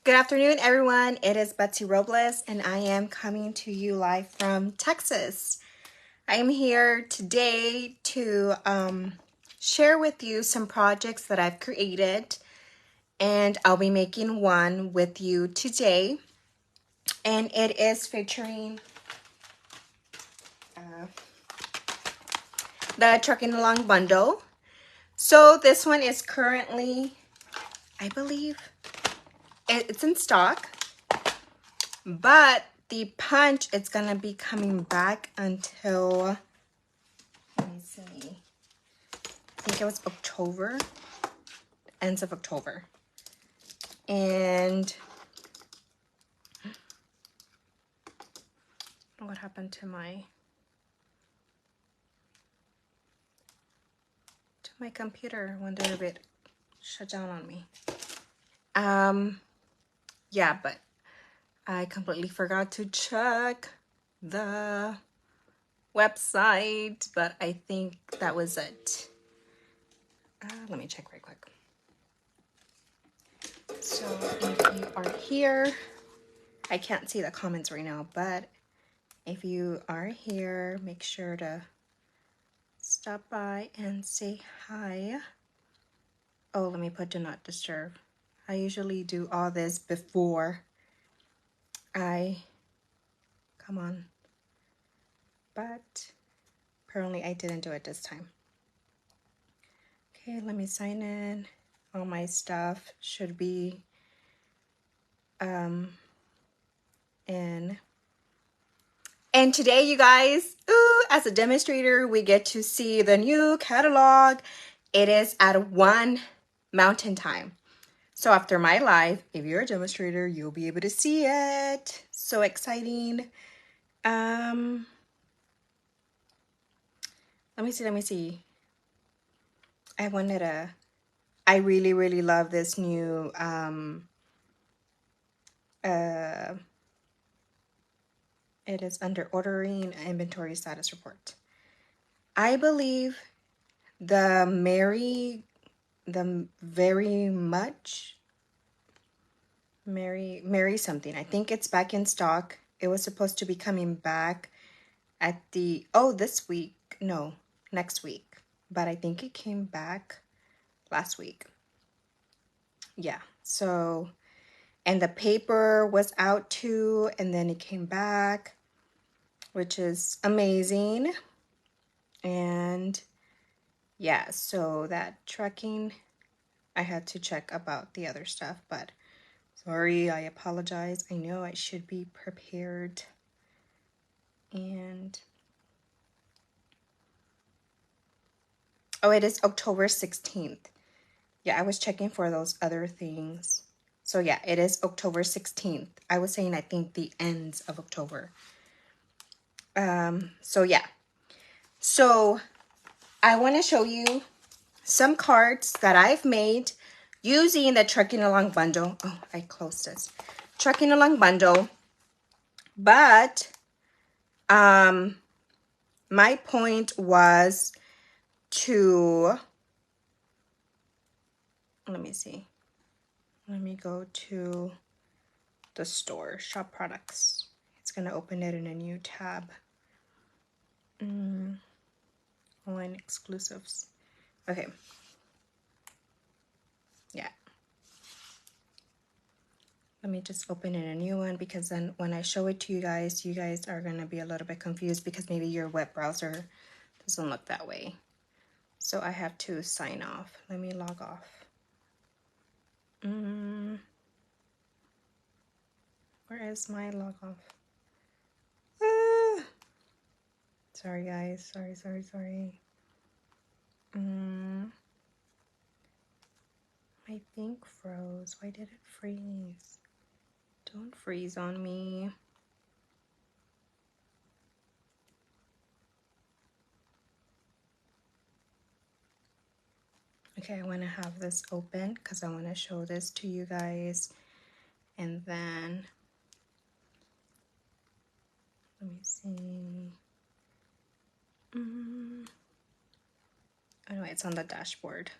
Good afternoon, everyone. It is Betsy Robles, and I am coming to you live from Texas. I am here today to share with you some projects that I've created, and I'll be making one with you today. And it is featuring the Trucking Along bundle. So this one is currently, I believe, it's in stock. But the punch, it's going to be coming back until, let me see, I think it was October, ends of October. And what happened to my computer? I wonder if it shut down on me. Yeah, but I completely forgot to check the website, but I think that was it. Let me check right quick. So if you are here, I can't see the comments right now, but if you are here, make sure to stop by and say hi. Oh, let me put do not disturb. I usually do all this before I come on, but apparently I didn't do it this time. Okay, let me sign in. All my stuff should be in. And today, you guys, as a demonstrator, we get to see the new catalog. It is at 1 Mountain Time. So after my live, if you're a demonstrator, you'll be able to see it. So exciting. Let me see. I really love this new, it is under ordering inventory status report. I believe the very much Mary something. I think it's back in stock. It was supposed to be coming back at the this week. No, next week. But I think it came back last week. Yeah. So, and the paper was out too, and then it came back, which is amazing. And yeah, so that trucking, I had to check about the other stuff, but sorry, I apologize. I know I should be prepared. And oh, it is October 16th. Yeah, I was checking for those other things. So yeah, it is October 16th. I was saying I think the ends of October. So yeah. So I want to show you some cards that I've made using the Trucking Along bundle. Oh, I closed this. Trucking Along bundle. But my point was to, let me see. Let me go to the store, shop products. It's going to open it in a new tab. Online exclusives. Okay. Yeah. Let me just open in a new one, because then when I show it to you guys are going to be a little bit confused because maybe your web browser doesn't look that way. So I have to sign off. Let me log off. Where is my log off? Sorry guys, sorry. My thing froze. Why did it freeze? Don't freeze on me. Okay, I want to have this open because I want to show this to you guys. And then, let me see. Oh no, it's on the dashboard.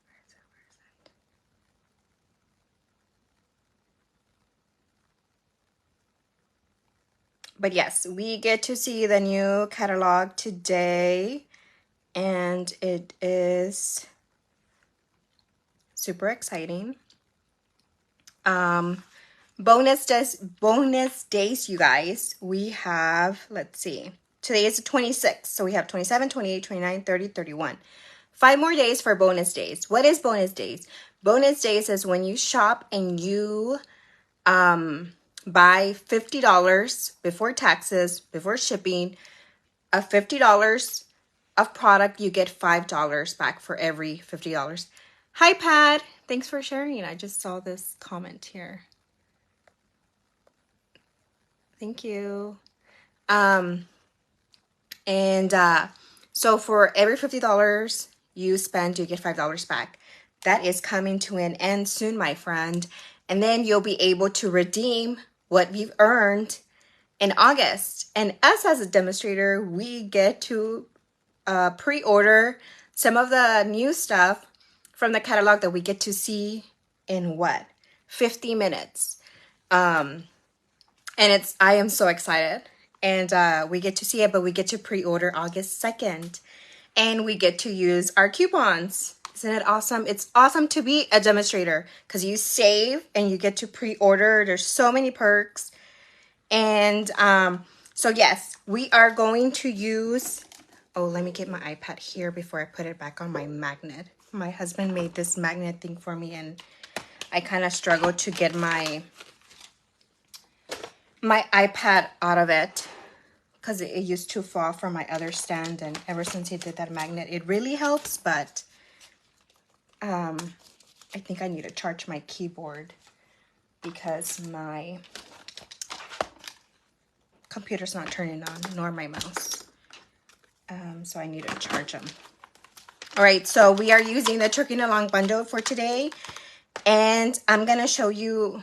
Where is it? But yes, we get to see the new catalog today, and it is super exciting. Bonus days, you guys. We have, let's see. Today is the 26th, so we have 27, 28, 29, 30, 31. 5 more days for bonus days. What is bonus days? Bonus days is when you shop and you buy $50 before taxes, before shipping, of $50 of product, you get $5 back for every $50. Hi, Pat. Thanks for sharing. I just saw this comment here. Thank you. So for every $50 you spend, you get $5 back. That is coming to an end soon, my friend. And then you'll be able to redeem what you've earned in August. And us as a demonstrator, we get to pre-order some of the new stuff from the catalog that we get to see in 50 minutes. And I am so excited. And we get to see it, but we get to pre-order August 2nd. And we get to use our coupons. Isn't it awesome? It's awesome to be a demonstrator because you save and you get to pre-order. There's so many perks. And so yes, we are going to use, oh, let me get my iPad here before I put it back on my magnet. My husband made this magnet thing for me, and I kind of struggled to get my iPad out of it because it used to fall from my other stand, and ever since he did that magnet, it really helps, but I think I need to charge my keyboard because my computer's not turning on, nor my mouse. So I need to charge them. All right, so we are using the Trucking Along bundle for today, and I'm gonna show you,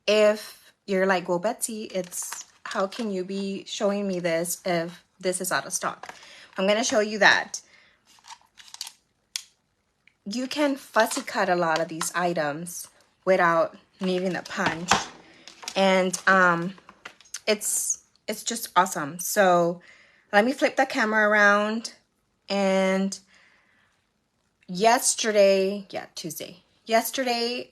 if you're like, well, Betsy, how can you be showing me this if this is out of stock? I'm gonna show you that you can fussy cut a lot of these items without needing a punch, and it's just awesome. So let me flip the camera around. And yesterday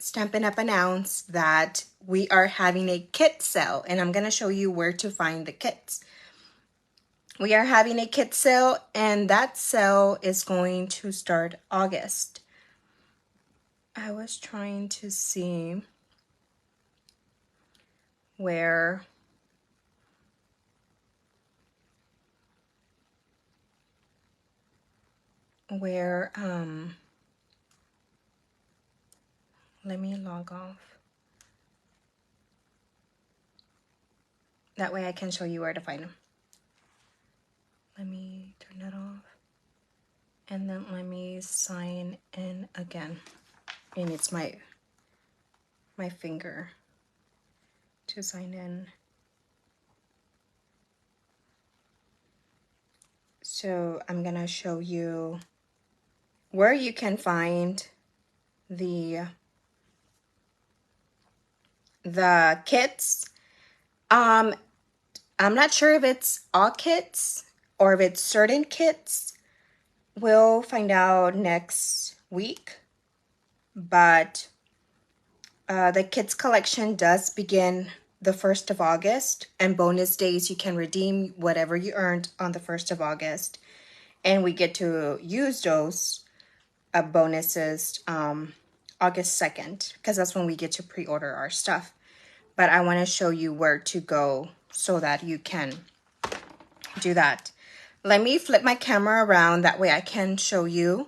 Stampin' Up announced that we are having a kit sale, and I'm gonna show you where to find the kits. We are having a kit sale, and that sale is going to start August. I was trying to see where let me log off. That way I can show you where to find them. Let me turn that off. And then let me sign in again. And it's my finger to sign in. So I'm gonna show you where you can find the kits. I'm not sure if it's all kits or if it's certain kits. We'll find out next week. But the kits collection does begin the 1st of August, and bonus days you can redeem whatever you earned on the 1st of August, and we get to use those bonuses August 2nd, because that's when we get to pre-order our stuff. But I want to show you where to go so that you can do that. Let me flip my camera around, that way I can show you.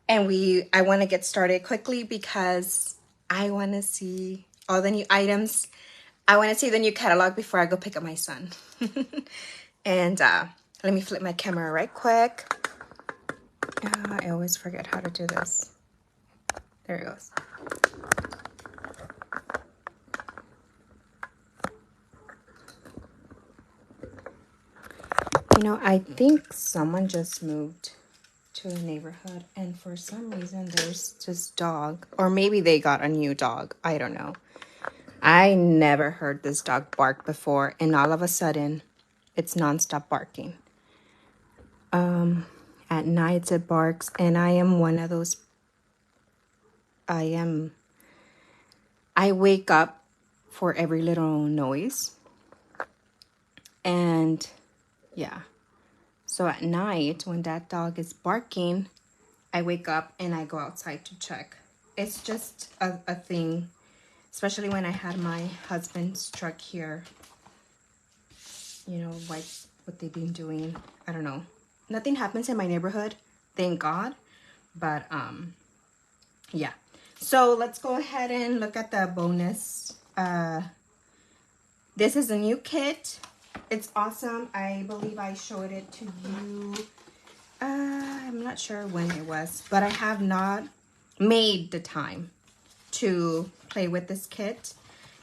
And I want to get started quickly because I want to see all the new items. I want to see the new catalog before I go pick up my son. And let me flip my camera right quick. I always forget how to do this. There it goes. You know, I think someone just moved to the neighborhood, and for some reason there's this dog, or maybe they got a new dog, I don't know. I never heard this dog bark before, and all of a sudden, it's nonstop barking. At night it barks, and I am one of those. I wake up for every little noise, and yeah. So at night, when that dog is barking, I wake up and I go outside to check. It's just a thing, especially when I had my husband's truck here. You know, like what they've been doing. I don't know. Nothing happens in my neighborhood, thank God. But yeah. So let's go ahead and look at the bonus. This is a new kit. It's awesome. I believe I showed it to you. I'm not sure when it was, but I have not made the time to play with this kit.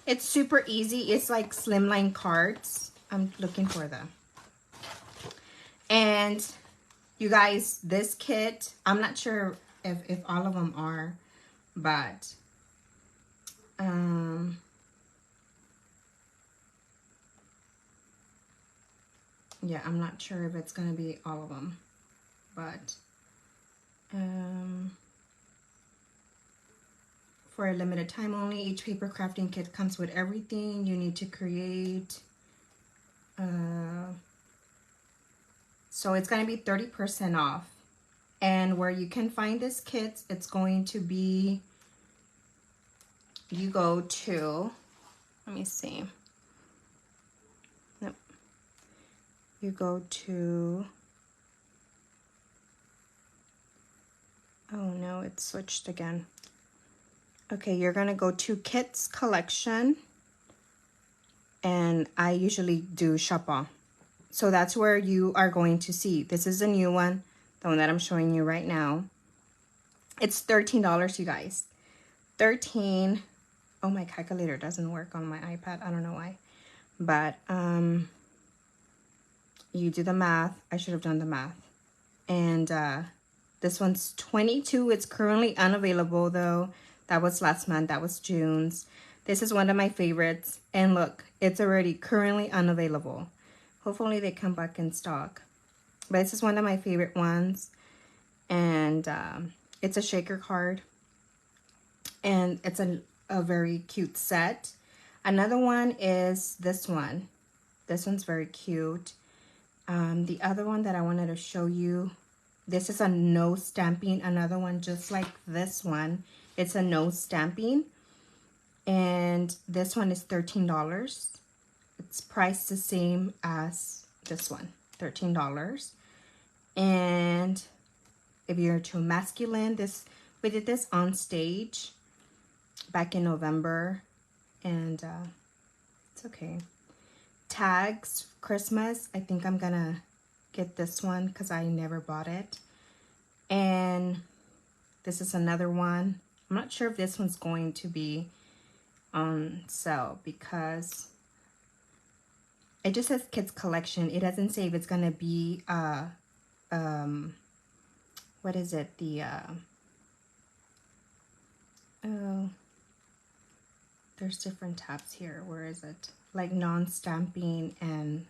It's super easy. It's like slimline cards. I'm looking for them. And you guys, this kit, I'm not sure if all of them are, but yeah, I'm not sure if it's gonna be all of them, but for a limited time only, each paper crafting kit comes with everything you need to create. So it's going to be 30% off. And where you can find this kit, it's going to be, you go to, let me see. Nope. You go to, oh no, it switched again. Okay, you're going to go to Kits Collection. And I usually do shop all. So that's where you are going to see. This is a new one, the one that I'm showing you right now. It's $13, you guys. 13. Oh, my calculator doesn't work on my iPad. I don't know why. But you do the math. I should have done the math. And this one's 22. It's currently unavailable though. That was last month. That was June's. This is one of my favorites. And look, it's already currently unavailable. Hopefully they come back in stock. But this is one of my favorite ones. And it's a shaker card. And it's a very cute set. Another one is this one. This one's very cute. The other one that I wanted to show you, this is a no stamping. Another one just like this one. It's a no stamping. And this one is $13. It's priced the same as this one, $13. And if you're too masculine, we did this on stage back in November, and it's okay. Tags, Christmas, I think I'm gonna get this one because I never bought it. And this is another one. I'm not sure if this one's going to be on sale because it just says kids collection. It doesn't say if it's gonna be what is it, the oh, there's different tabs here. Where is it? Like non-stamping, and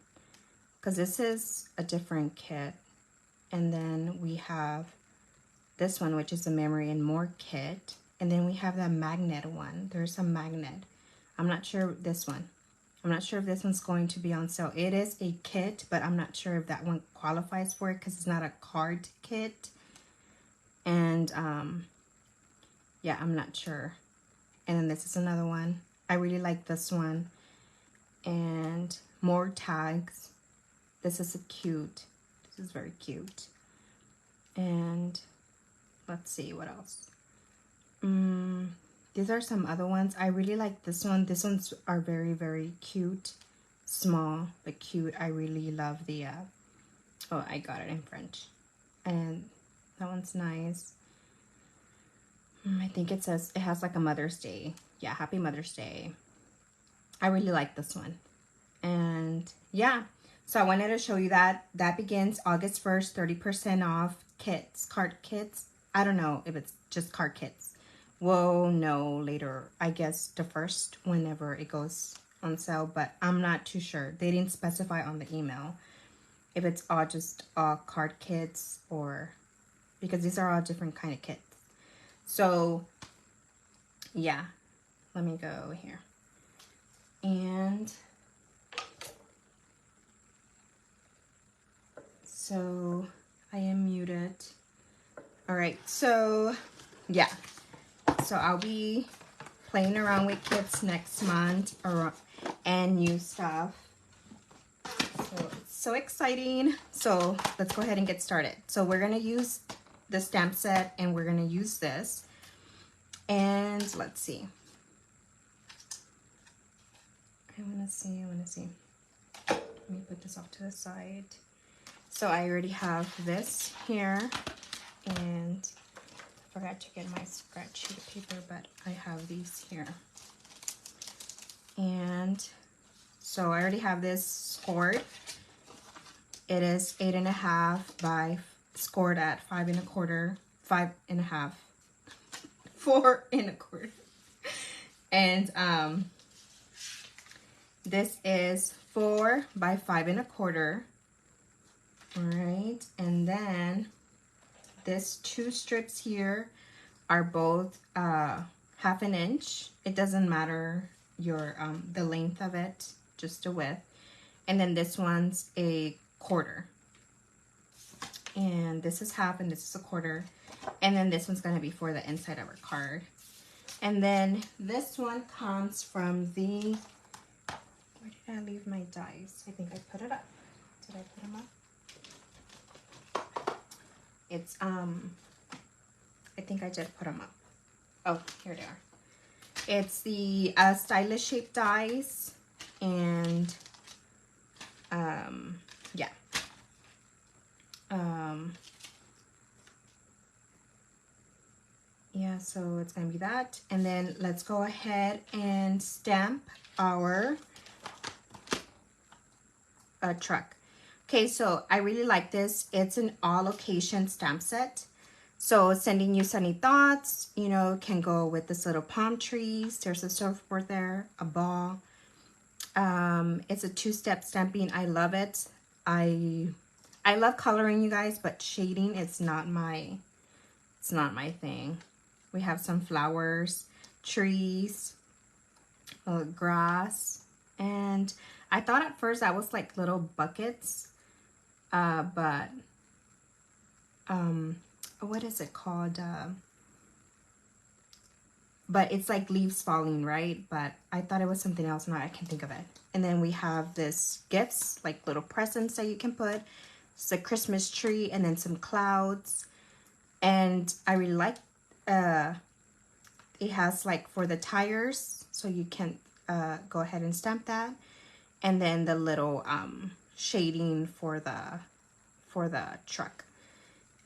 because this is a different kit. And then we have this one, which is a memory and more kit. And then we have the magnet one. There's a magnet. I'm not sure this one. I'm not sure if this one's going to be on sale. It is a kit, but I'm not sure if that one qualifies for it because it's not a card kit. And yeah, I'm not sure. And then this is another one. I really like this one. And more tags. This is cute. This is very cute. And let's see what else. These are some other ones. I really like this one. These ones are very, very cute. Small, but cute. I really love the, oh, I got it in French. And that one's nice. I think it says, it has like a Mother's Day. Yeah, Happy Mother's Day. I really like this one. And yeah, so I wanted to show you that. That begins August 1st, 30% off kits, card kits. I don't know if it's just card kits. we'll know later, I guess the first, whenever it goes on sale, but I'm not too sure. They didn't specify on the email if it's all just card kits, or because these are all different kind of kits. So yeah, let me go here. And so I am muted. All right, so yeah, so I'll be playing around with kits next month, and new stuff. So it's so exciting. So let's go ahead and get started. So we're gonna use the stamp set, and we're gonna use this. And let's see. I wanna see. Let me put this off to the side. So I already have this here, and I forgot to get my scratch sheet of paper, but I have these here. And so I already have this scored. It is 8.5 by scored at 5 1/4, 5 1/2, 4 1/4. And this is 4 by 5 1/4. All right, and then these 2 strips here are both 1/2 inch. It doesn't matter your the length of it, just the width. And then this one's a 1/4. And this is 1/2 and this is a 1/4. And then this one's gonna be for the inside of our card. And then this one comes from the, where did I leave my dies? I think I put it up. Did I put them up? It's, I think I did put them up. Oh, here they are. It's the stylish shape dies, and yeah. Yeah, so it's gonna be that. And then let's go ahead and stamp our truck. Okay, so I really like this. It's an all occasion stamp set. So sending you sunny thoughts, you know, can go with this little palm trees. There's a surfboard there, a ball. It's a 2-step stamping. I love it. I love coloring, you guys, but shading it's not my thing. We have some flowers, trees, grass, and I thought at first that was like little buckets. But what is it called? But it's like leaves falling, right? But I thought it was something else. Now I can think of it. And then we have this gifts, like little presents that you can put. It's a Christmas tree, and then some clouds. And I really like, it has like for the tires, so you can go ahead and stamp that. And then the little shading for the truck.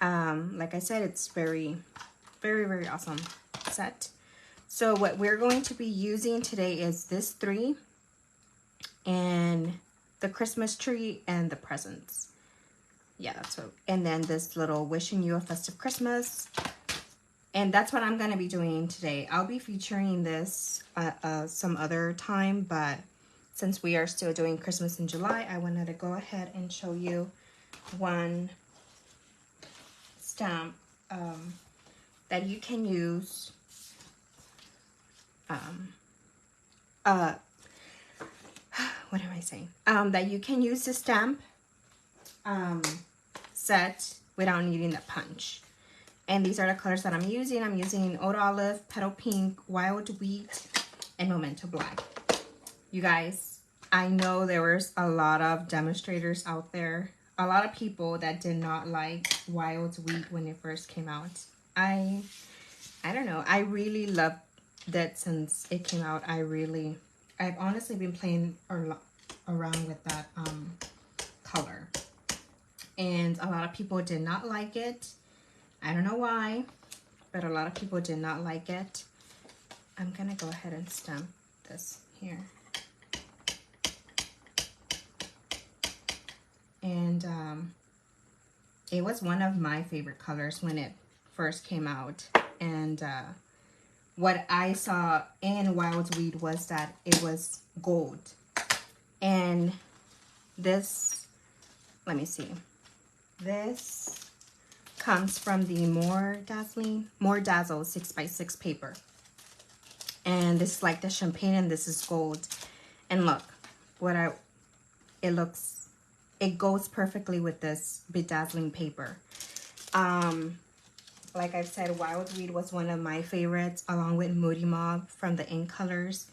Like I said, it's very, very awesome set. So what we're going to be using today is this 3, and the Christmas tree and the presents. Yeah, that's what. And then this little wishing you a festive Christmas. And that's what I'm going to be doing today. I'll be featuring this some other time, but since we are still doing Christmas in July, I wanted to go ahead and show you one stamp that you can use. What am I saying? That you can use the stamp set without needing the punch. And these are the colors that I'm using. I'm using Oud Olive, Petal Pink, Wild Wheat, and Memento Black. You guys, I know there was a lot of demonstrators out there, a lot of people that did not like Wild Wheat when it first came out. I don't know. I really loved that since it came out. I've honestly been playing around with that color. And a lot of people did not like it. I don't know why, but a lot of people did not like it. I'm gonna go ahead and stamp this here. And it was one of my favorite colors when it first came out. And what I saw in Wild Weed was that it was gold. And this, let me see. This comes from the More Dazzle 6x6 paper. And this is like the champagne and this is gold. And look, it goes perfectly with this bedazzling paper. Like I said, Wild Weed was one of my favorites, along with Moody Mob from the In Colors.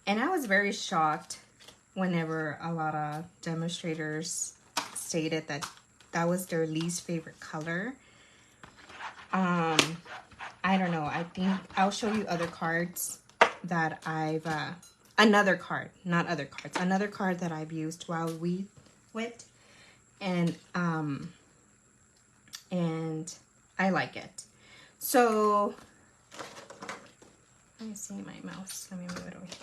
And I was very shocked whenever a lot of demonstrators stated that that was their least favorite color. I don't know. I think I'll show you other cards that I've, another card, not other cards, another card that I've used Wild Weed with. And I like it. So, let me see my mouse. Let me move it over here.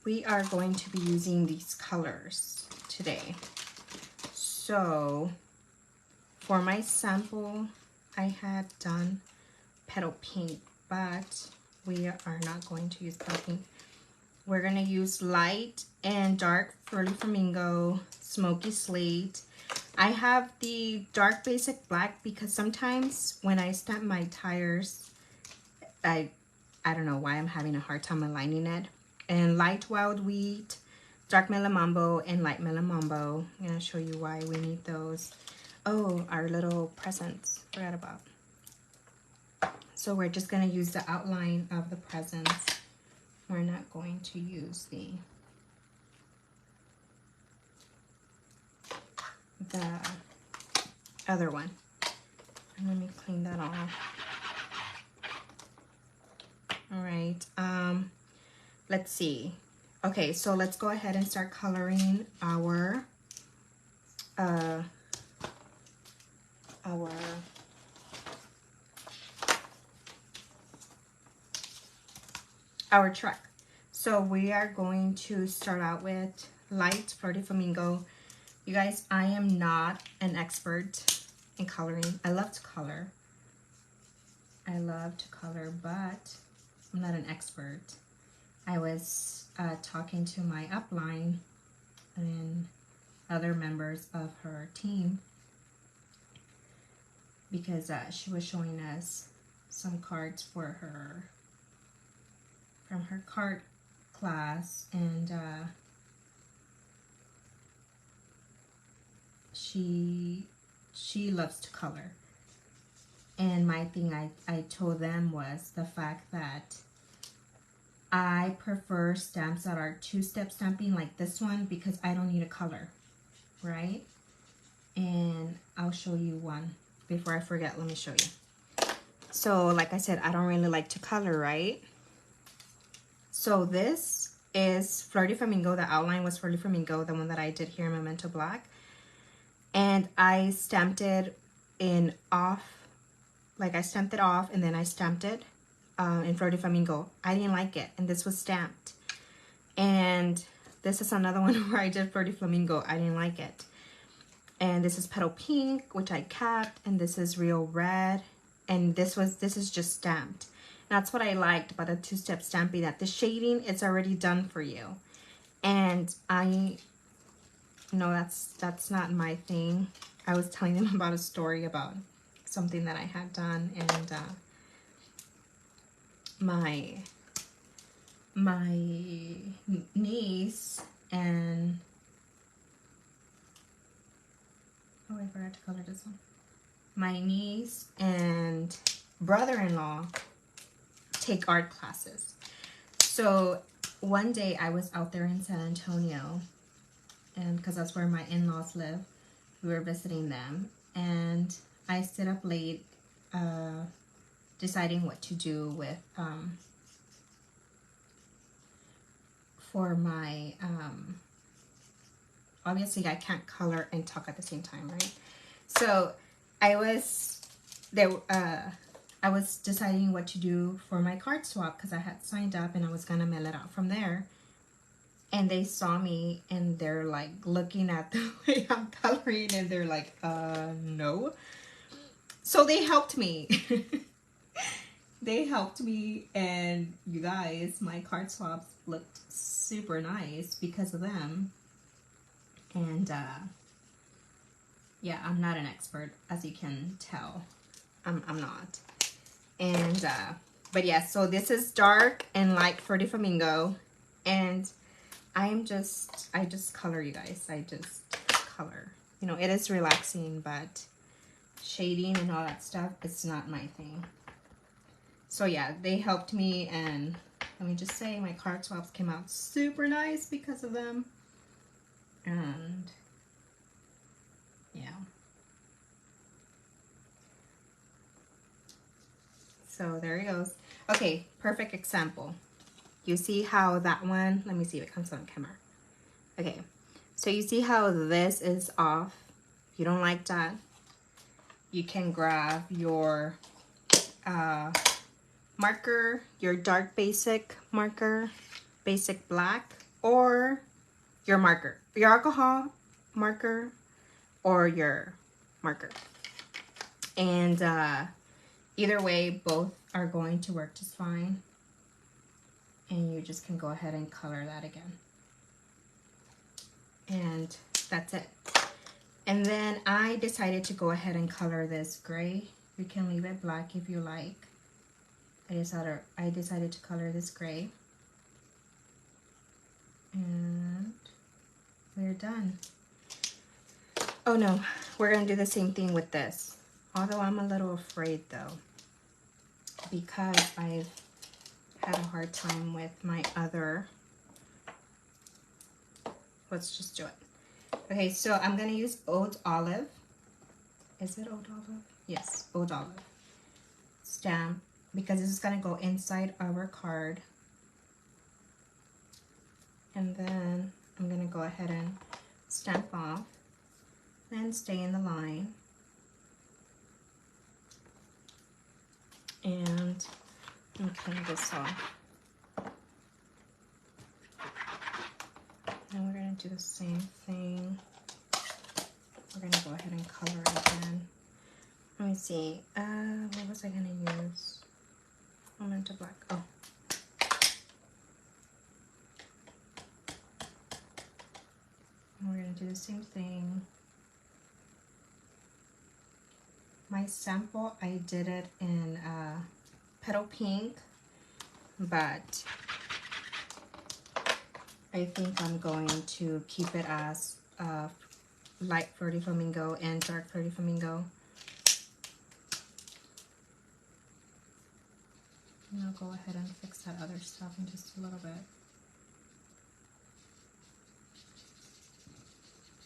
We are going to be using these colors today. So, for my sample, I had done petal pink, but we are not going to use petal pink. We're going to use light and dark Flirty Flamingo, Smoky Slate. I have the dark basic black because sometimes when I stamp my tires, I don't know why I'm having a hard time aligning it. And light Wild Wheat, dark Melon Mambo, and light Melon Mambo. I'm going to show you why we need those. Oh, our little presents. Forgot about. So we're just going to use the outline of the presents. We're not going to use the other one. And let me clean that off. All right. Let's see. Okay, so let's go ahead and start coloring our truck. So we are going to start out with light Flirty Flamingo. You guys, I am not an expert in coloring. I love to color. But I'm not an expert. I was talking to my upline and other members of her team because she was showing us some cards for her from her card class, and she loves to color. And my thing I told them was the fact that I prefer stamps that are two-step stamping like this one because I don't need a color, right? And I'll show you one. Before I forget, let me show you. So like I said, I don't really like to color, right? So this is Flirty Flamingo. The outline was Flirty Flamingo, the one that I did here in Memento Black. And I stamped it in off, like I stamped it off and then I stamped it in Flirty Flamingo. I didn't like it, and this was stamped. And this is another one where I did Flirty Flamingo. I didn't like it. And this is Petal Pink, which I kept, and this is Real Red, and this is just stamped. That's what I liked about a two-step stamping, that the shading is already done for you. And no, that's not my thing. I was telling them about a story about something that I had done, and my niece and oh, I forgot to color this one. My niece and brother-in-law take art classes. So one day I was out there in San Antonio, and because that's where my in-laws live, we were visiting them, and I stayed up late deciding what to do with for my obviously I can't color and talk at the same time, right? So I was there I was deciding what to do for my card swap because I had signed up and I was gonna mail it out from there. And they saw me and they're like looking at the way I'm coloring, and they're like, no. So they helped me. They helped me, and you guys, my card swaps looked super nice because of them. And yeah, I'm not an expert, as you can tell. I'm not. And but yeah, so this is dark and light for the flamingo, and I just color, you guys. I just color. You know, it is relaxing, but shading and all that stuff, it's not my thing. So yeah, they helped me, and let me just say my card swaps came out super nice because of them. And yeah. So there it goes. Okay, perfect example. You see how that one, let me see if it comes on camera. Okay, so you see how this is off. If you don't like that, you can grab your marker, your dark basic marker, basic black, or your marker, your alcohol marker, or your marker. And either way, both are going to work just fine. And you just can go ahead and color that again. And that's it. And then I decided to go ahead and color this gray. You can leave it black if you like. I decided to color this gray. And we're done. Oh no, we're gonna do the same thing with this. Although I'm a little afraid though, because I've had a hard time with my other. Let's just do it. Okay, so I'm gonna use Old Olive. Is it Old Olive? Yes, Old Olive stamp, because this is gonna go inside our card. And then I'm gonna go ahead and stamp off and stay in the line. And I'm gonna clean this off. Now we're gonna do the same thing. We're gonna go ahead and color it again. Let me see. What was I gonna use? I went to black. Oh. And we're gonna do the same thing. My sample, I did it in petal pink, but I think I'm going to keep it as light Fruity Flamingo and dark Fruity Flamingo. And I'll go ahead and fix that other stuff in just a little bit.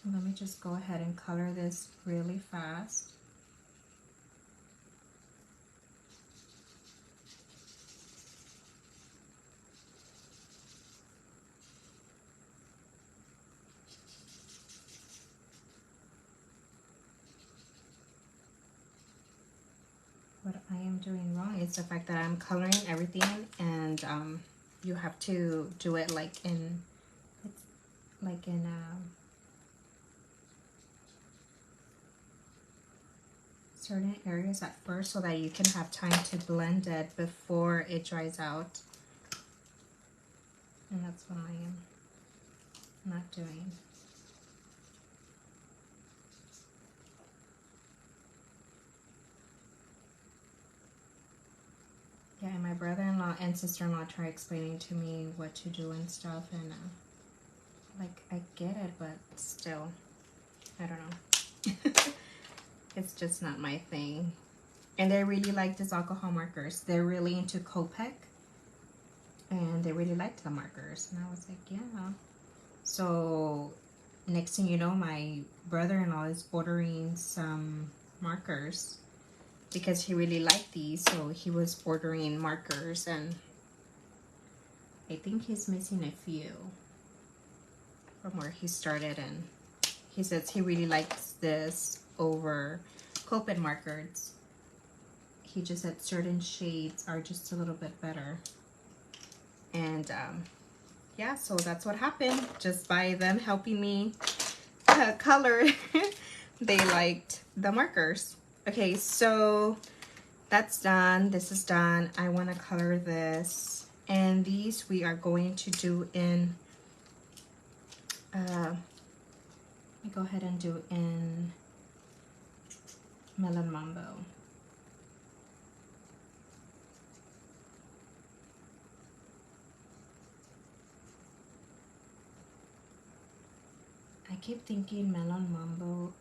So let me just go ahead and color this really fast. What I am doing wrong is the fact that I'm coloring everything, and you have to do it like in certain areas at first, so that you can have time to blend it before it dries out. And that's what I am not doing. Yeah, and my brother-in-law and sister-in-law try explaining to me what to do and stuff, and like, I get it, but still, I don't know. It's just not my thing. And they really like these alcohol markers. They're really into Copic, and they really liked the markers. And I was like, yeah. So next thing you know, my brother-in-law is ordering some markers because he really liked these. So he was ordering markers, and I think he's missing a few from where he started. And he says he really likes this over Copic markers. He just said certain shades are just a little bit better. And yeah, so that's what happened. Just by them helping me color, they liked the markers. Okay, so that's done. This is done. I want to color this. And these we are going to do in, let me go ahead and do in Melon Mambo. I keep thinking Melon Mambo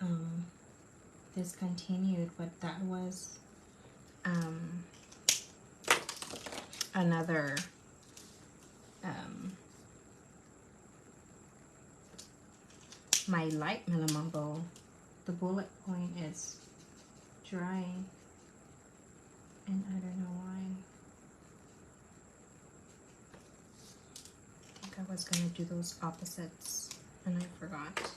discontinued, but that was another my light Melon Mambo. The bullet point is drying, and I don't know why. I think I was gonna do those opposites and I forgot.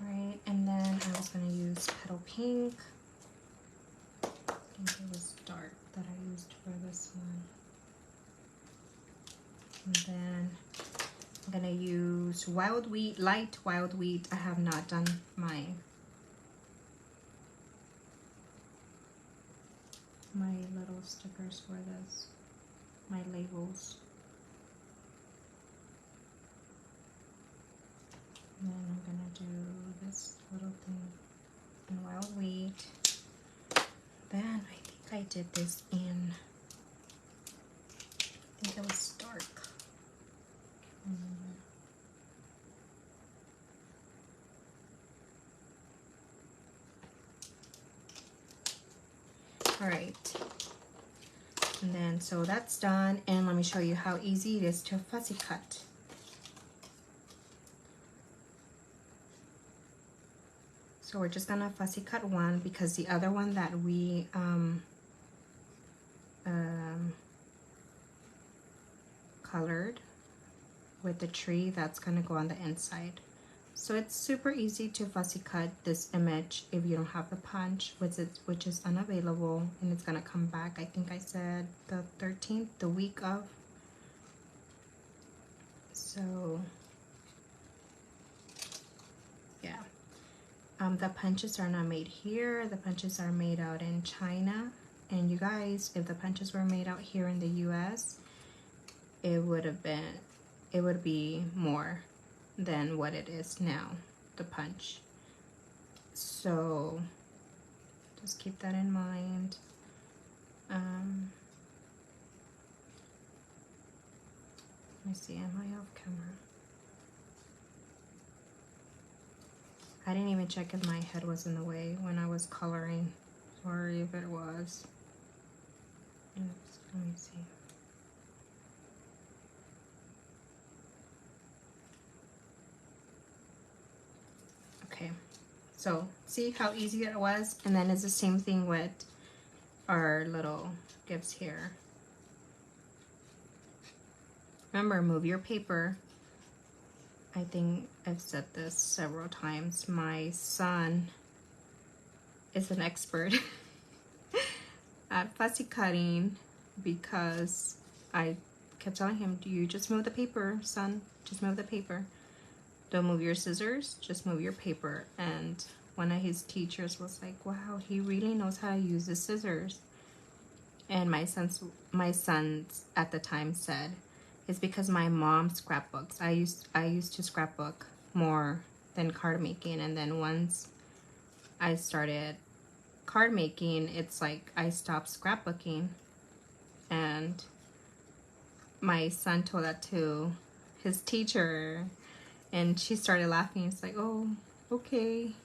Right, and then I was gonna use Petal Pink. I think it was dark that I used for this one. And then I'm gonna use Wild Wheat, light Wild Wheat. I have not done my little stickers for this, my labels. And then I'm gonna do this little thing in Wild Wheat. Then I think I did this in, I think it was dark. All right, and then so that's done, and let me show you how easy it is to fussy cut. So we're just gonna fussy cut one because the other one that we colored with the tree, that's gonna go on the inside. So it's super easy to fussy cut this image if you don't have the punch, which is unavailable, and it's gonna come back. I think I said the 13th, the week of. So yeah, the punches are not made here. The punches are made out in China. And you guys, if the punches were made out here in the US, it would be more than what it is now, the punch. So just keep that in mind. Let me see, am I off camera? I didn't even check if my head was in the way when I was coloring. Sorry if it was. Oops, let me see. Okay, so see how easy it was? And then it's the same thing with our little gifts here. Remember, move your paper. I think I've said this several times. My son is an expert at fussy cutting because I kept telling him, do you just move the paper, son? Just move the paper. Don't move your scissors, just move your paper. And one of his teachers was like, wow, he really knows how to use the scissors. And my sons at the time said, it's because my mom scrapbooks. I used to scrapbook more than card making, and then once I started card making, it's like I stopped scrapbooking. And my son told that to his teacher, and she started laughing. It's like, oh, okay.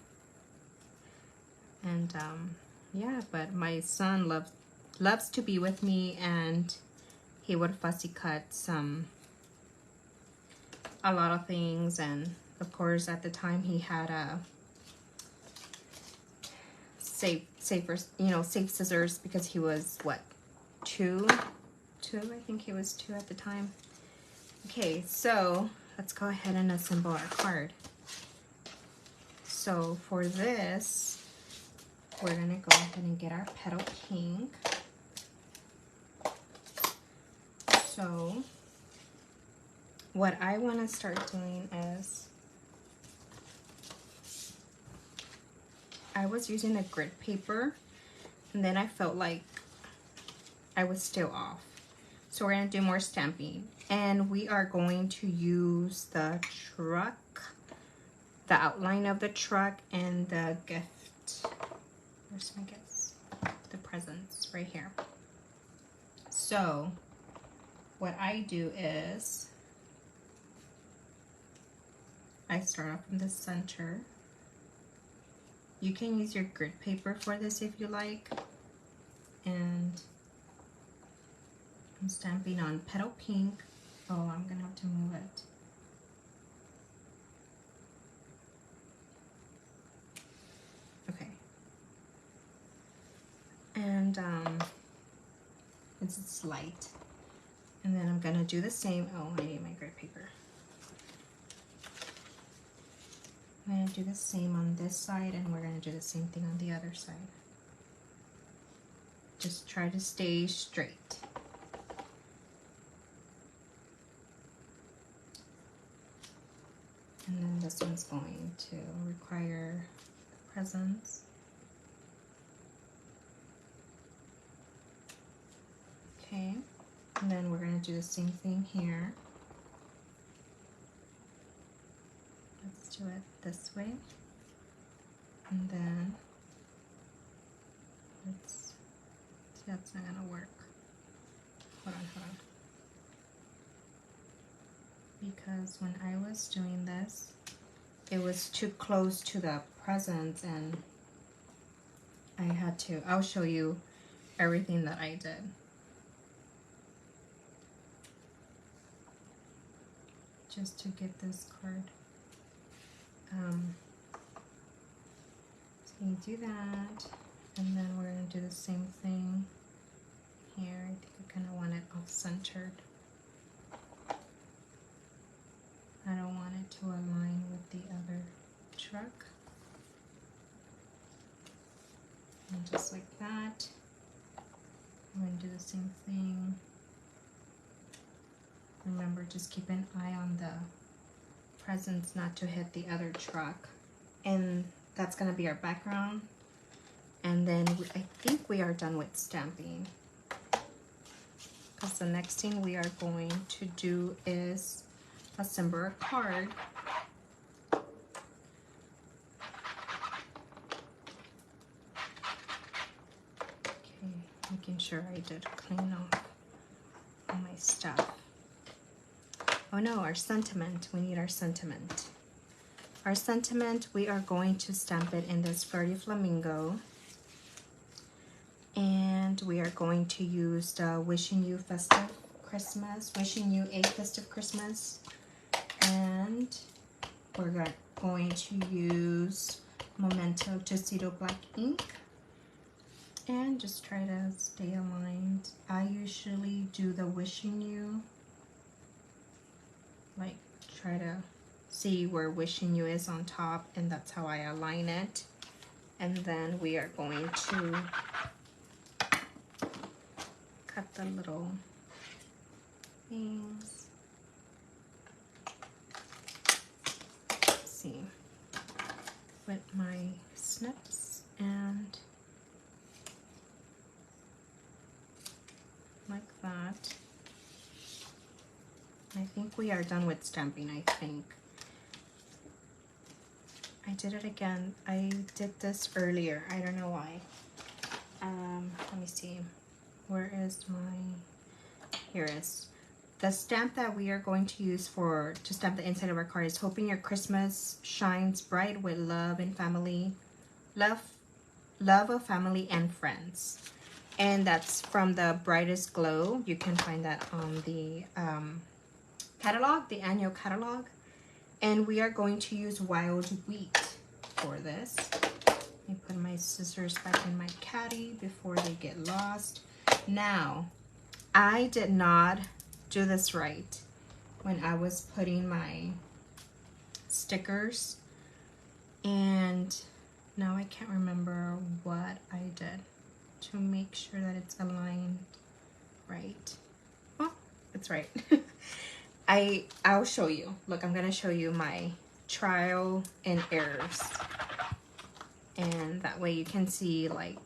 And yeah, but my son loves to be with me, and he would fussy cut a lot of things. And of course at the time he had a safe scissors because he was what, two, I think he was 2 at the time. Okay, so let's go ahead and assemble our card. So for this, we're gonna go ahead and get our petal pink. So what I want to start doing is I was using a grid paper, and then I felt like I was still off. So we're going to do more stamping, and we are going to use the truck, the outline of the truck, and the gift. Where's my gifts? The presents right here. So what I do is I start off in the center. You can use your grid paper for this if you like. And I'm stamping on Petal Pink. Oh, I'm gonna have to move it. Okay. And it's light. And then I'm gonna do the same. Oh, I need my grid paper. I'm going to do the same on this side, and we're going to do the same thing on the other side. Just try to stay straight. And then this one's going to require presents. Okay, and then we're going to do the same thing here. Let's do it this way, and then let's see, that's not gonna work. Hold on. Because when I was doing this, it was too close to the presents, and I had to, I'll show you everything that I did. Just to get this card. So you do that, and then we're going to do the same thing here. I think I kind of want it off-centered. I don't want it to align with the other truck. And just like that, I'm going to do the same thing. Remember, just keep an eye on the presents not to hit the other truck. And that's going to be our background. And then I think we are done with stamping, because the next thing we are going to do is assemble a card. Okay, making sure I did clean off all my stuff. Oh no, our sentiment. We need our sentiment. Our sentiment, we are going to stamp it in this Flirty Flamingo. And we are going to use the Wishing You Festive Christmas, Wishing You a Festive Christmas. And we're going to use Memento Tuxedo Black ink. And just try to stay aligned. I usually do the Wishing You, like try to see where Wishing You is on top, and that's how I align it. And then we are going to cut the little things. Let's see, with my snips, and like that. I think we are done with stamping, I think. I did it again. I did this earlier. I don't know why. Let me see. Where is my... Here it is. The stamp that we are going to use to stamp the inside of our card is Hoping Your Christmas Shines Bright with Love and Family. Love of Family and Friends. And that's from the Brightest Glow. You can find that on the catalog, the annual catalog. And we are going to use Wild Wheat for this. Let me put my scissors back in my caddy before they get lost. Now, I did not do this right when I was putting my stickers, and now I can't remember what I did to make sure that it's aligned right. Oh, it's right. I'll show you. Look, I'm gonna show you my trial and errors, and that way you can see, like,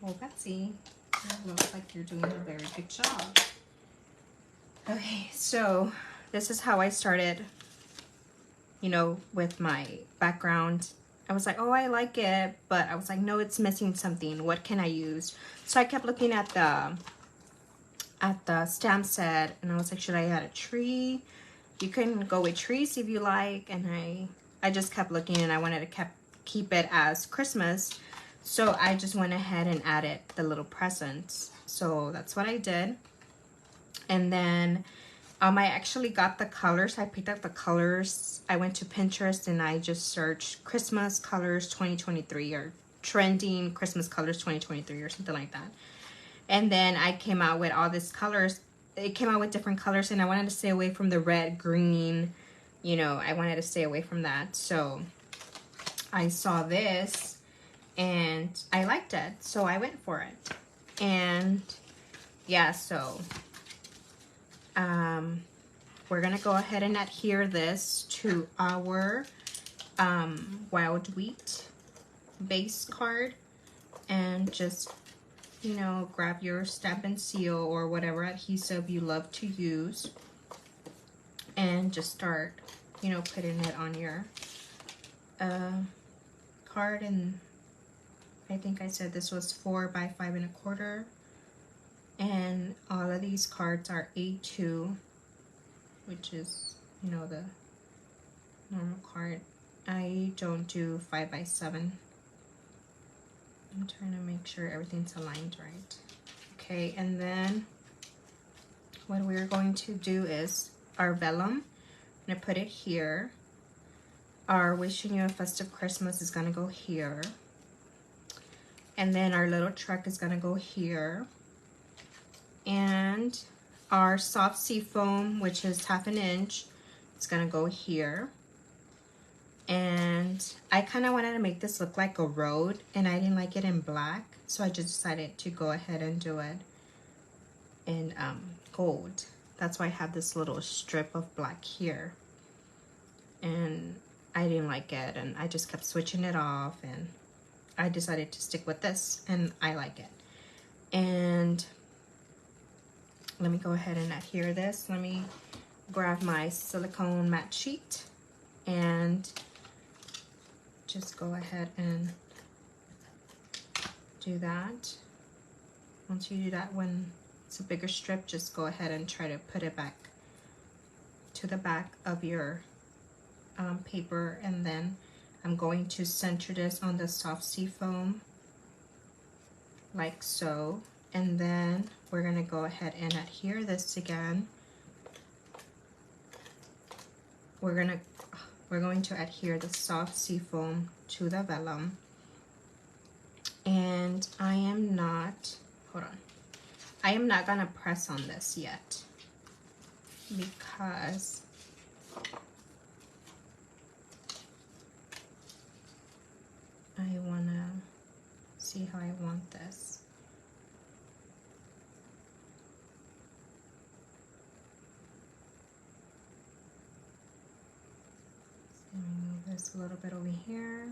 well, Betsy, it looks like you're doing a very good job. Okay, so this is how I started, you know, with my background. I was like, oh, I like it, but I was like, no, it's missing something. What can I use? So I kept looking at the stamp set, and I was like, should I add a tree? You can go with trees if you like. And I just kept looking, and I wanted to keep it as Christmas. So I just went ahead and added the little presents. So that's what I did. And then I actually got the colors. I picked up the colors. I went to Pinterest and I just searched Christmas colors 2023 or trending Christmas colors 2023 or something like that. And then I came out with all these colors. It came out with different colors, and I wanted to stay away from the red, green, you know, I wanted to stay away from that. So I saw this and I liked it. So I went for it. And yeah, so we're gonna go ahead and adhere this to our wild wheat base card, and just, you know, grab your Stampin' Seal or whatever adhesive you love to use, and just start, you know, putting it on your card. And I think I said this was 4 by 5 1/4, and all of these cards are A2, which is, you know, the normal card. I don't do 5 by 7. I'm trying to make sure everything's aligned right. Okay, and then what we're going to do is our vellum. I'm gonna put it here. Our wishing you a festive Christmas is gonna go here. And then our little truck is gonna go here. And our soft sea foam, which is 1/2 inch, it's gonna go here. And I kind of wanted to make this look like a road, and I didn't like it in black, so I just decided to go ahead and do it in gold. That's why I have this little strip of black here, and I didn't like it, and I just kept switching it off, and I decided to stick with this, and I like it. And let me go ahead and adhere this. Let me grab my silicone matte sheet and just go ahead and do that. Once you do that, when it's a bigger strip, just go ahead and try to put it back to the back of your paper. And then I'm going to center this on the soft sea foam like so. And then we're gonna go ahead and adhere this again. We're going to adhere the soft sea foam to the vellum. And I am not gonna press on this yet, because I wanna see how I want this. Move this a little bit over here,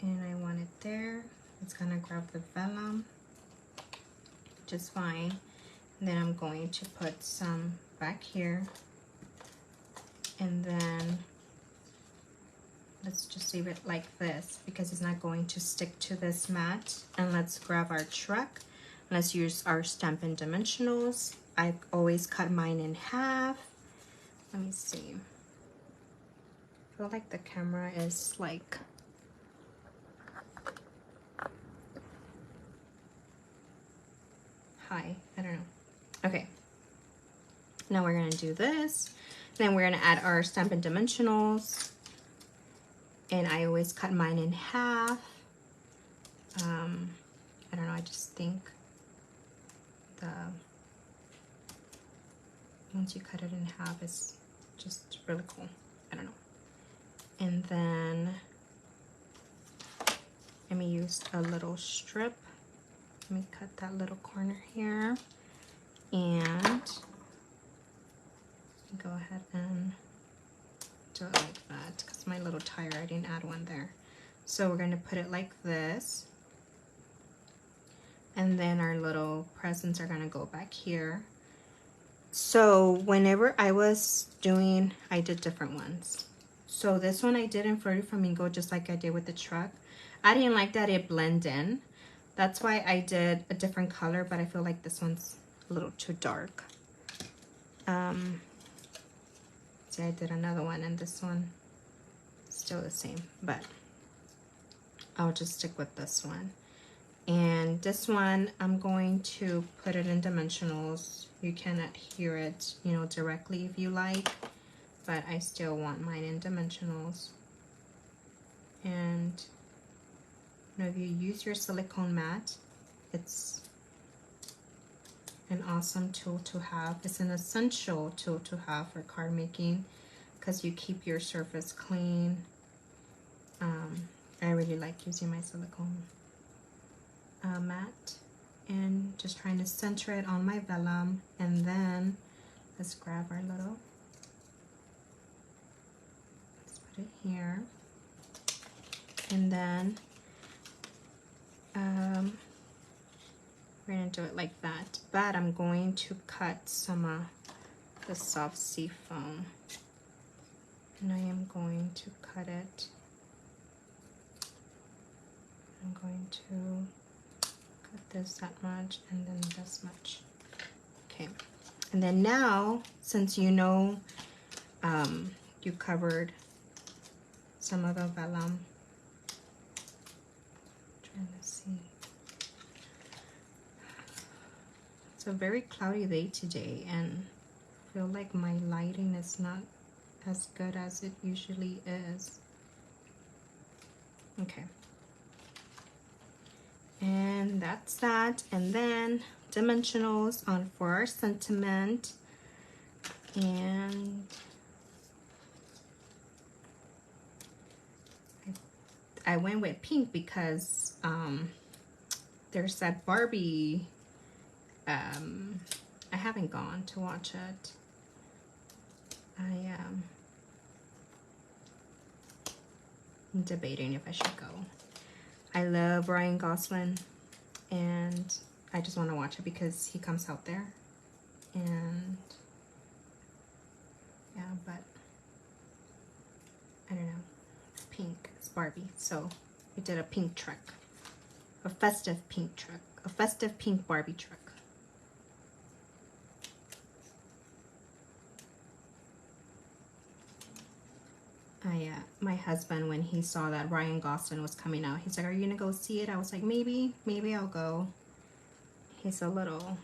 and I want it there. It's gonna grab the vellum just fine. And then I'm going to put some back here, and then let's just leave it like this because it's not going to stick to this mat. And let's grab our truck. Let's use our Stampin' Dimensionals. I always cut mine in half. Let me see. I feel like the camera is like high. I don't know. Okay. Now we're gonna do this. Then we're gonna add our Stampin' Dimensionals. And I always cut mine in half. I don't know, I just think once you cut it in half, it's just really cool. I don't know. And then let me use a little strip. Let me cut that little corner here. And Go ahead and do it like that, because my little tire, I didn't add one there. So we're going to put it like this. And then our little presents are going to go back here. So whenever I was doing, I did different ones. So this one I did in Flirty Flamingo, just like I did with the truck. I didn't like that it blended in. That's why I did a different color, but I feel like this one's a little too dark. See, I did another one, and this one still the same, but I'll just stick with this one. And this one, I'm going to put it in dimensionals. You can adhere it, you know, directly if you like, but I still want mine in dimensionals. And you know, if you use your silicone mat, it's an awesome tool to have. It's an essential tool to have for card making, because you keep your surface clean. I really like using my silicone mat, and just trying to center it on my vellum. And then let's grab our little, let's put it here, and then we're gonna do it like that, but I'm going to cut some of the soft sea foam, and I am going to cut it. I'm going to cut this that much, and then this much. Okay, and then now, since you know you covered some of the vellum, trying to see. It's a very cloudy day today, and I feel like my lighting is not as good as it usually is. Okay. And that's that. And then dimensionals on for our sentiment. And I went with pink because there's that Barbie. I haven't gone to watch it. I'm debating if I should go. I love Ryan Gosling, and I just want to watch it because he comes out there. And yeah, but I don't know. It's pink. It's Barbie. So we did a pink truck, a festive pink truck, a festive pink Barbie truck. My husband, when he saw that Ryan Gosling was coming out, he's like, "Are you gonna go see it?" I was like, maybe I'll go. He's a little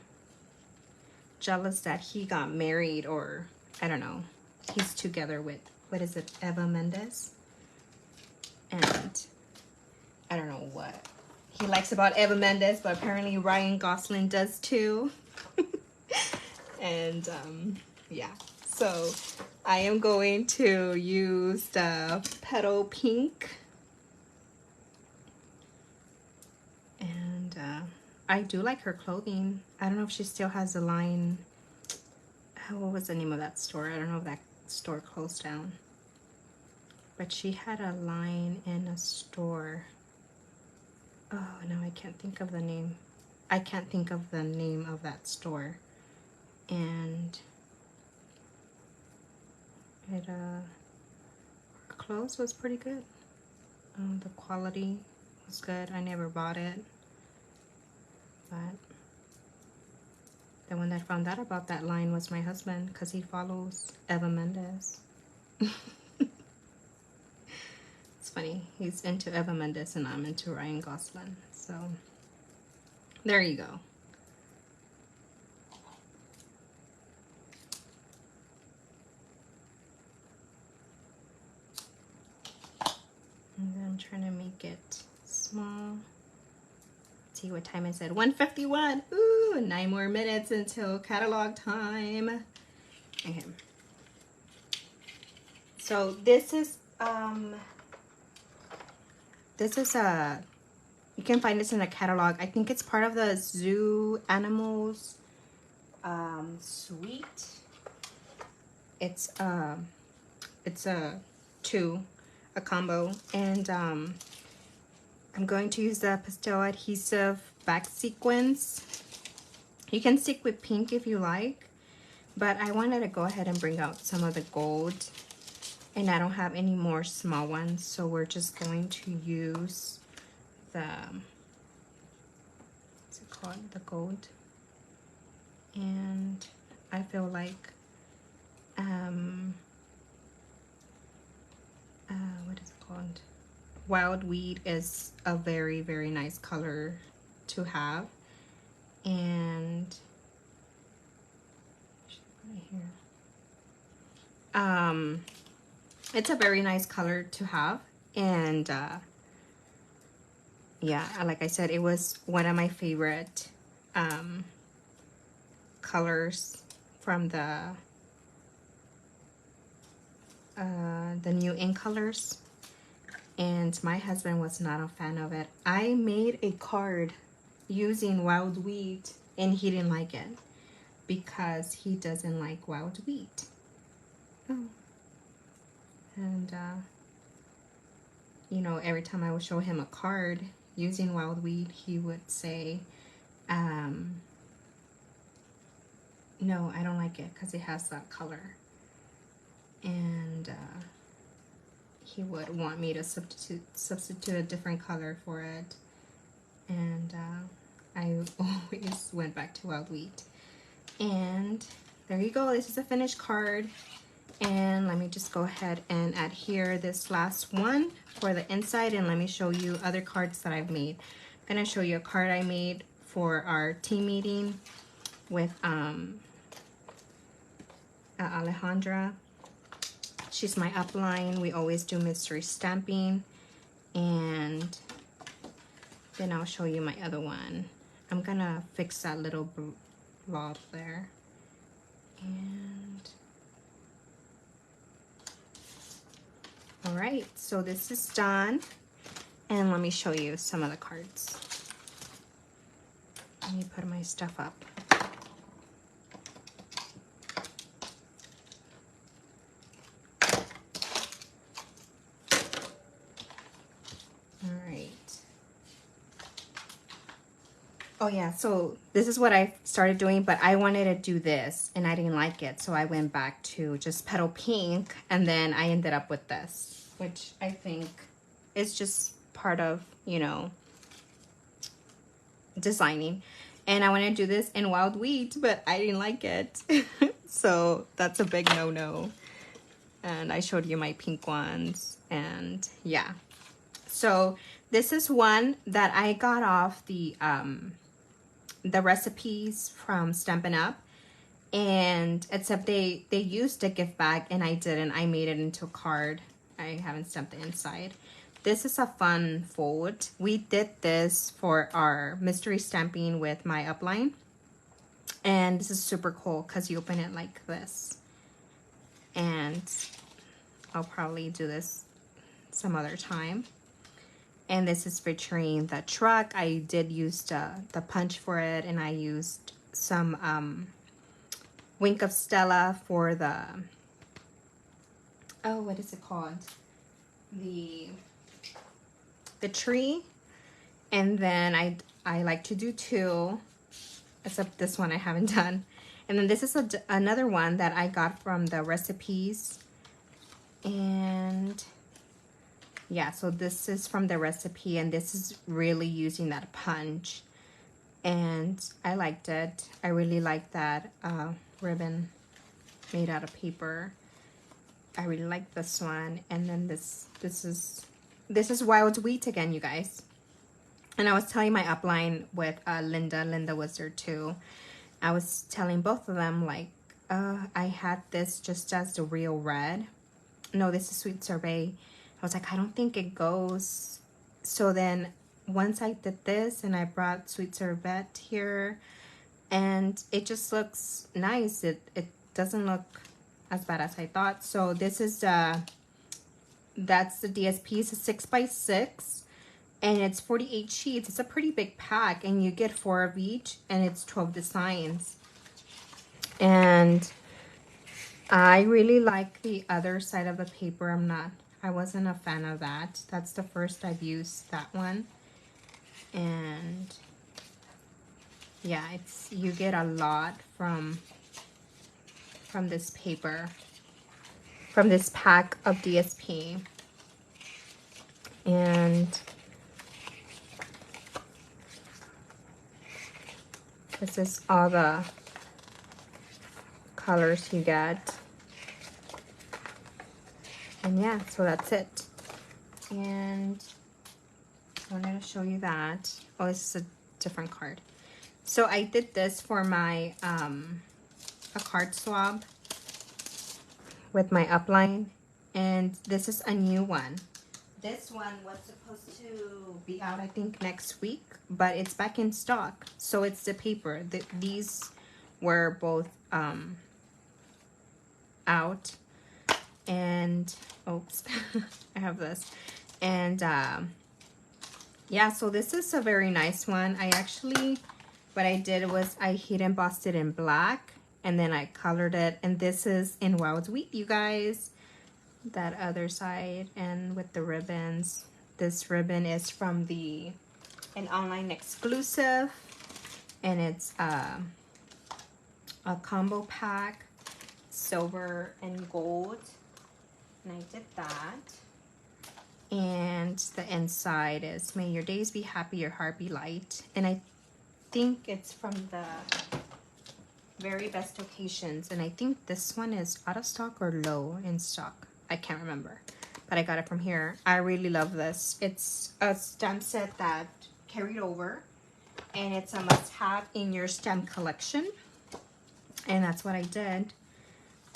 jealous that he got married, or I don't know. He's together with, what is it, Eva Mendes? And I don't know what he likes about Eva Mendes, but apparently Ryan Gosling does too. And yeah. So I am going to use the Petal Pink. And I do like her clothing. I don't know if she still has a line. What was the name of that store? I don't know if that store closed down. But she had a line in a store. Oh, no, I can't think of the name. I can't think of the name of that store. And it her clothes was pretty good. The quality was good. I never bought it, but the one that found out about that line was my husband, because he follows Eva Mendes. It's funny, he's into Eva Mendes and I'm into Ryan Gosling, so there you go. And then I'm trying to make it small. Let's see what time is it. 1:51. Ooh, 9 more minutes until catalog time. Okay. So this is a, you can find this in a catalog. I think it's part of the Zoo Animals suite. It's a combo, and I'm going to use the pastel adhesive back sequins. You can stick with pink if you like, but I wanted to go ahead and bring out some of the gold, and I don't have any more small ones, so we're just going to use the, what's it called, the gold. And I feel like what is it called, wild weed is a very, very nice color to have. And it's a very nice color to have. And yeah, like I said, it was one of my favorite colors from the new ink colors, and my husband was not a fan of it. I made a card using wild wheat, and he didn't like it because he doesn't like wild wheat. Oh. And you know, every time I would show him a card using wild wheat, he would say, no, I don't like it because it has that color. And he would want me to substitute a different color for it. And I always went back to wild wheat. And there you go. This is a finished card. And let me just go ahead and adhere this last one for the inside, and let me show you other cards that I've made. I'm gonna show you a card I made for our team meeting with Alejandra. She's my upline. We always do mystery stamping. And then I'll show you my other one. I'm gonna fix that little blob there. And all right, so this is done. And let me show you some of the cards. Let me put my stuff up. Oh yeah, so this is what I started doing, but I wanted to do this and I didn't like it. So I went back to just petal pink, and then I ended up with this, which I think is just part of, you know, designing. And I wanted to do this in wild wheat, but I didn't like it. So that's a big no-no. And I showed you my pink ones, and yeah. So this is one that I got off the recipes from Stampin' Up, and except they used a gift bag and I didn't. I made it into a card. I haven't stamped the inside. This is a fun fold. We did this for our mystery stamping with my upline, and this is super cool because you open it like this. And I'll probably do this some other time. And this is featuring the truck. I did use the punch for it, and I used some Wink of Stella for the, oh, what is it called? The tree. And then I like to do two, except this one I haven't done. And then this is another one that I got from the recipes. And yeah, so this is from the recipe, and this is really using that punch, and I liked it. I really like that ribbon made out of paper. I really like this one. And then this is wild wheat again, you guys. And I was telling my upline with Linda was there too. I was telling both of them, like, I had this just as the real red. No, this is Sweet Sorbet. I was like, I don't think it goes. So then once I did this and I brought Sweet Sorbet here, and it just looks nice. It doesn't look as bad as I thought. So this is that's the DSP. It's a 6x6, and it's 48 sheets. It's a pretty big pack, and you get 4 of each, and it's 12 designs. And I really like the other side of the paper. I wasn't a fan of that. That's the first I've used that one. And yeah, you get a lot from this paper, from this pack of DSP. And this is all the colors you get. And yeah, so that's it. And I wanted to show you that. Oh, this is a different card. So I did this for my a card swab with my upline, and this is a new one. This one was supposed to be out, I think, next week, but it's back in stock. So it's the paper. These were both out, and oops, I have this, and yeah, so this is a very nice one. What I did was I heat embossed it in black, and then I colored it, and this is in wild wheat, you guys. That other side, and with the ribbons. This ribbon is from an online exclusive, and it's a combo pack, silver and gold, and I did that. And the inside is, may your days be happy, your heart be light. And I think it's from the very best occasions, and I think this one is out of stock or low in stock. I can't remember, but I got it from here. I really love this. It's a stamp set that carried over, and it's a must-have in your stamp collection, and that's what I did.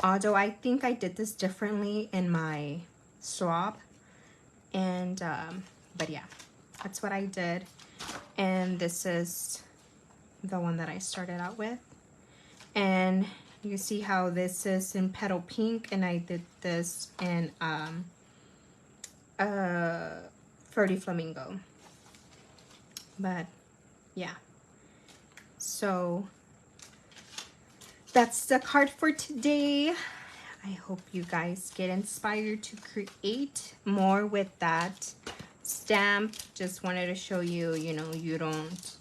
Although I think I did this differently in my swab, and but yeah, that's what I did. And this is the one that I started out with, and you see how this is in petal pink, and I did this in Flirty Flamingo. But yeah, so that's the card for today. I hope you guys get inspired to create more with that stamp. Just wanted to show you, you don't,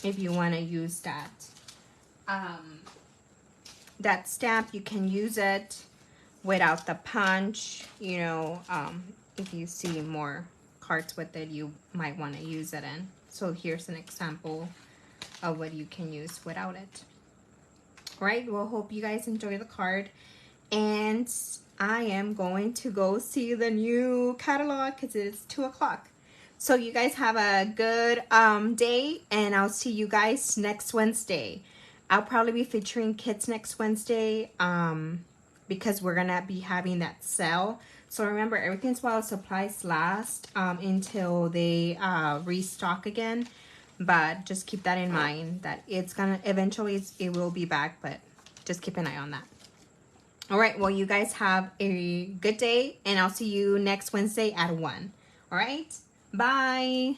if you want to use that stamp, you can use it without the punch. If you see more cards with it, you might want to use it in. So here's an example of what you can use without it. All right, well, hope you guys enjoy the card, and I am going to go see the new catalog because it's 2 o'clock. So you guys have a good day, and I'll see you guys next Wednesday. I'll probably be featuring kits next Wednesday because we're gonna be having that sale. So remember, everything's while supplies last until they restock again. But just keep that in mind, that it's gonna eventually it will be back, but just keep an eye on that. All right, well, you guys have a good day, and I'll see you next Wednesday at 1. All right, bye.